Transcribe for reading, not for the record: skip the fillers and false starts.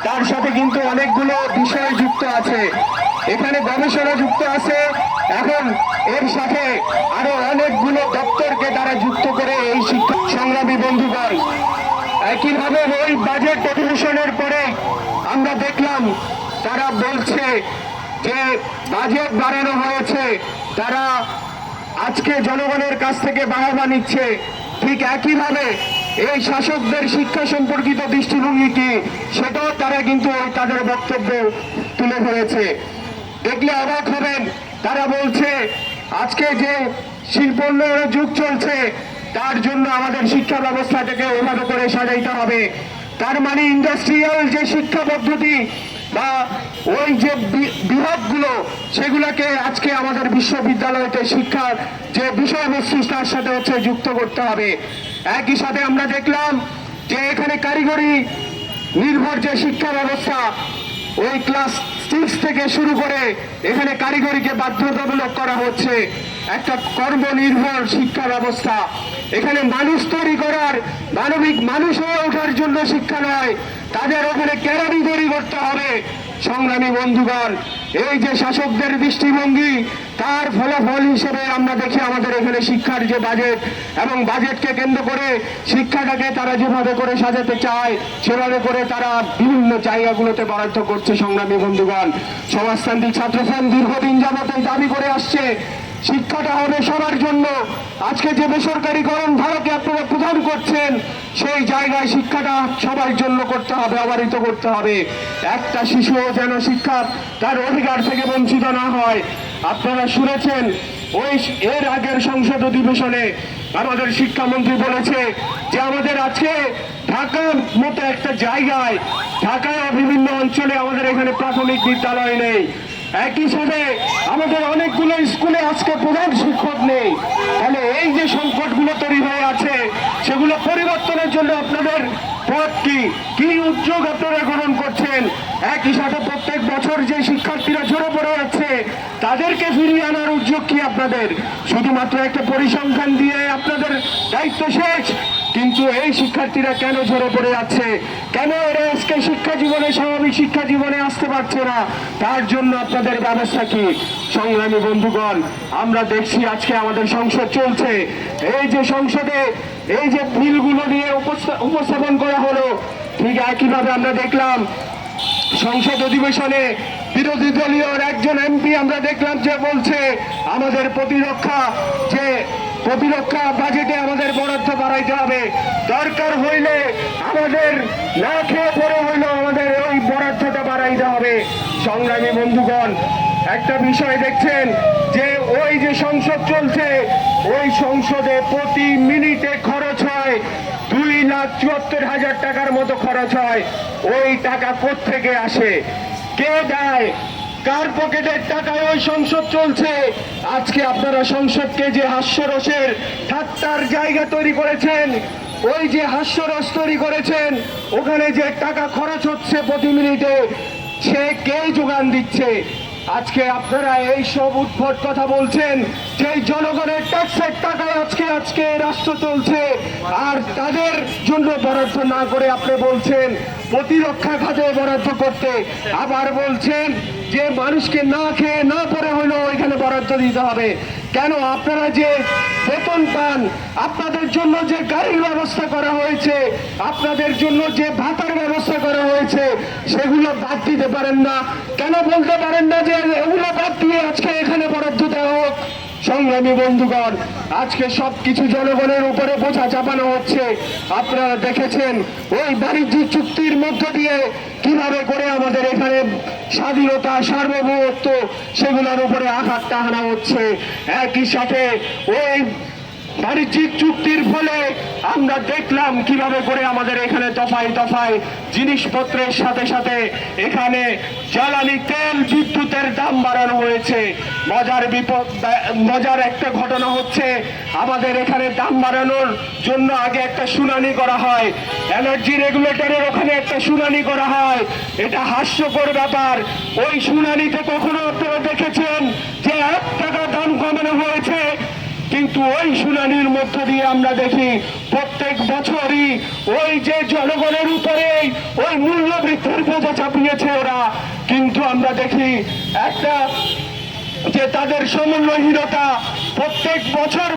তার সাথে কিন্তু অনেকগুলো বিষয় যুক্ত আছে, এখানে গবেষণা যুক্ত আছে। এখন এর সাথে আরো অনেকগুলো দপ্তরকে তারা যুক্ত করে এই শিক্ষা সংগ্রামী বন্ধুগণ। একইভাবে ওই বাজেট অধিবেশনের পরে আমরা দেখলাম তারা বলছে যে বাজেট বাড়ানো হয়েছে, তারা আজকে জনগণের কাছ থেকে বাহবা নিচ্ছে। ঠিক একইভাবে এই শাসকদের শিক্ষা সম্পর্কিত দৃষ্টিভঙ্গি কি সেটাও তারা কিন্তু তাদের বক্তব্যে তুলে ধরেছে। দেখলে অবাক হবেন, তারা বলছে আজকে যে শিল্পোন্নয়নের যুগ চলছে তার জন্য আমাদের শিক্ষা ব্যবস্থাটাকে ওভাবে করে সাজাইতে হবে। তার মানে ইন্ডাস্ট্রিয়াল যে শিক্ষা পদ্ধতি বা ওই যে বিভাগগুলো সেগুলোকে আজকে আমাদের বিশ্ববিদ্যালয়তে শিক্ষার যে বিষয়বস্তু তার সাথে হচ্ছে যুক্ত করতে হবে। একই সাথে আমরা দেখলাম যে এখানে কারিগরি নির্ভর যে শিক্ষা ব্যবস্থা, ওই ক্লাস 6 থেকে শুরু করে এখানে কারিগরিকে বাধ্যতামূলক করা হচ্ছে, একটা কর্মনির্ভর শিক্ষা ব্যবস্থা। এখানে মানুষ তৈরি করার, মানবিক মানুষ হয়ে ওঠার জন্য শিক্ষা নয়, তাদের ওখানে ক্যারারি তৈরি করতে হবে। সংগ্রামী বন্ধুগণ, এই যে শাসকদের দৃষ্টিভঙ্গি তার ফলাফল হিসেবে আমরা দেখি আমাদের এখানে শিক্ষার যে বাজেট এবং বাজেটকে কেন্দ্র করে শিক্ষাটাকে তারা যেভাবে করে সাজাতে চায় সেভাবে করে তারা বিভিন্ন জায়গাগুলোতে বরাদ্দ করছে। সংগ্রামী বন্ধুগণ, সমাজতান্ত্রিক ছাত্রফ্রন্ট দীর্ঘদিন যাবত এই দাবি করে আসছে শিক্ষাটা হবে সবার জন্য। আজকে যে বেসরকারীকরণ ধারাকে আপনারা প্রদান করছেন সেই জায়গায় শিক্ষাটা সবার জন্য করতে হবে, অবারিত করতে হবে। একটা শিশুও যেন শিক্ষা তার অধিকার থেকে বঞ্চিত না হয়। আপনারা শুনেছেন ওই এর আগের সংসদ অধিবেশনে আমাদের শিক্ষামন্ত্রী বলেছে যে আমাদের আজকে ঢাকার মতো একটা জায়গায়, ঢাকায় বিভিন্ন অঞ্চলে আমাদের এখানে প্রাথমিক বিদ্যালয় নেই। একই সাথে আমাদের অনেকগুলো স্কুলে আজকে প্রধান শিক্ষক নেই। তাহলে এই যে সংকটগুলো তৈরি হয়ে আছে সেগুলো পরিবর্তনের জন্য আপনাদের পথ কি, কি উদ্যোগ আপনারা গ্রহণ করছেন? একই সাথে প্রত্যেক বছর যে শিক্ষার্থীরা ঝরে পড়ে যাচ্ছে তাদেরকে ফিরিয়ে আনার উদ্যোগ কি আপনাদের? শুধুমাত্র একটা পরিসংখ্যান দিয়ে আপনাদের দায়িত্ব শেষ, কিন্তু এই শিক্ষার্থীরা কেন ঝরে পড়ে যাচ্ছে, কেন এরা আজকে শিক্ষা জীবনে, স্বাভাবিক শিক্ষা জীবনে আসতে পারছে না, তার জন্য আপনাদের ব্যবস্থা কি? সংগ্রামী বন্ধুগণ, আমরা দেখছি আজকে আমাদের সংসদ চলছে, এই যে সংসদে এই যে বিলগুলো নিয়ে উপস্থাপন করা হলো, ঠিক একইভাবে আমরা দেখলাম সংসদ অধিবেশনে বিরোধী দলীয় একজন এমপি আমরা দেখলাম যে বলছে আমাদের প্রতিরক্ষা বাজেটে আমাদের বরাদ্দ বাড়াইতে হবে, দরকার হইলে আমাদের না খেয়ে পড়ে হইলেও আমাদের ওই বরাদ্দটা বাড়াইতে হবে। সংগ্রামী বন্ধুগণ, একটা বিষয় দেখছেন যে ওই যে সংসদ চলছে ওই সংসদে প্রতি মিনিটে খরচ হয় 2,74,000 টাকার মতো খরচ হয়। ওই টাকা কোত্থেকে আসে, কে দেয়, কার পকেটের টাকায় ওই সংসদ চলছে? আজকে আপনারা সংসদকে যে হাস্যরসের ঠাট্টার জায়গা তৈরি করেছেন, ওই যে হাস্যরস তৈরি করেছেন, ওখানে যে টাকা খরচ হচ্ছে প্রতি মিনিটে সে কে যোগান দিচ্ছে? আজকে আপনারা এই সব উদ্ভট কথা বলছেন যে জনগণের ট্যাক্সের টাকায় আজকে রাষ্ট্র চলছে, আর তাদের জন্য বরাদ্দ না করে আপনি বলছেন প্রতিরক্ষা খাতে বরাদ্দ করতে, আবার বলছেন যে মানুষকে না খেয়ে না পড়ে হলেও এখানে বরাদ্দ দিতে হবে। কেন? আপনারা যে বেতন পান, আপনাদের জন্য যে গাড়ির ব্যবস্থা করা হয়েছে, আপনাদের জন্য যে ভাতার ব্যবস্থা করা হয়েছে সেগুলো বাদ দিতে পারেন না? কেন বলতে পারেন না যে এগুলো বাদ দিয়ে আজকে এখানে বরাদ্দ দেওয়া হোক? সংগ্রামী বন্ধুগণ, আজকে সবকিছু জনগণের উপরে বোঝা চাপানো হচ্ছে। আপনারা দেখেছেন ওই বাণিজ্যিক চুক্তির মধ্য দিয়ে কিভাবে করে আমাদের এখানে স্বাধীনতা, সার্বভৌমত্ব সেগুলোর উপরে আঘাতটা হানা হচ্ছে। একই সাথে ওই বাণিজ্যিক চুক্তির ফলে আমরা দেখলাম কিভাবে করে আমাদের এখানে দফায় দফায় জিনিসপত্রের সাথে সাথে এখানে জ্বালানি তেল, বিদ্যুতের দাম বাড়ানো হয়েছে। মজার একটা ঘটনা হচ্ছে, আমাদের এখানে দাম বাড়ানোর জন্য আগে একটা শুনানি করা হয়, এনার্জি রেগুলেটরের ওখানে একটা শুনানি করা হয়। এটা হাস্যকর ব্যাপার। ওই শুনানিতে কখনো আপনারা দেখেছেন যে 1 টাকা দাম কমানো হয়েছে? কিন্তু ওই শুনানির মধ্য দিয়ে আমরা দেখি প্রত্যেক বছরই ওই যে জনগণের উপরে ওই মূল্য বৃদ্ধির বোঝা চাপিয়েছে ওরা, কিন্তু আমরা দেখি একটা যে তাদের সমন্বয়হীনতা প্রত্যেক বছর